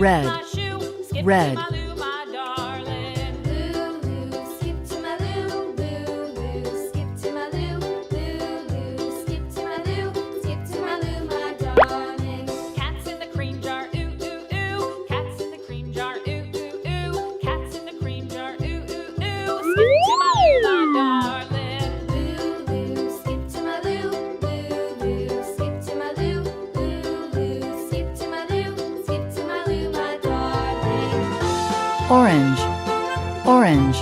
red, my shoe. Skip red. to my loo, my darling. Lulu, skip to my loo, Lulu, skip to my loo, Lulu, skip to my loo, skip to my loo, my darling. Cats in the cream jar, ooh, ooh, ooh. Cats in the cream jar, ooh, ooh, ooh. Cats in the cream jar, ooh, ooh, ooh. Skip to my loo, my darling. Lulu, skip to my loo, Lulu, skip to my loo, Lulu, skip to my loo, skip to my loo, my darling. Orange, orange.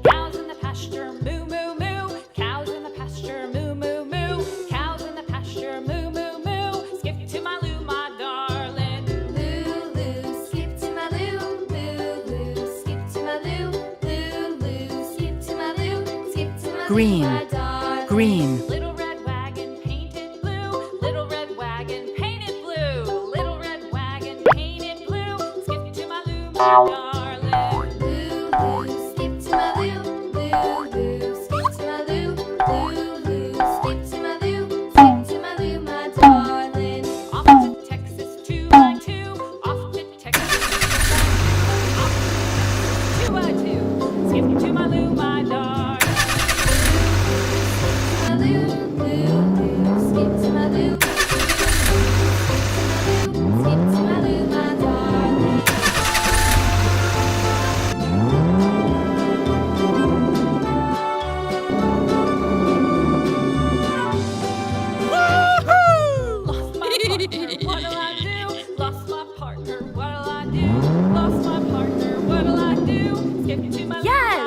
Cows in the pasture, moo, moo, moo. Cows in the pasture, moo, moo, moo. Cows in the pasture, moo, moo, moo. Skip to my loo, my darling. Lulu, skip to my loo, Lulu, skip to my loo, Lulu, skip to my loo, skip to my loo, Green, my darling. green. Little red wagon painted blue. Little red wagon painted blue. Little red wagon painted blue. Skip to my loo, my darling. Lulu, skip to my loo, Lulu, skip to my loo, Lulu, skip to my loo, skip to my loo, my darling. Off to Texas 2x2. Off to Texas 2x2. Skip to my loo, my darling. My loo, Lulu, skip to my loo, skip to my loo, my darling. Lost my partner, what'll I do? Lost my partner, what'll I do? Skip to my Yes!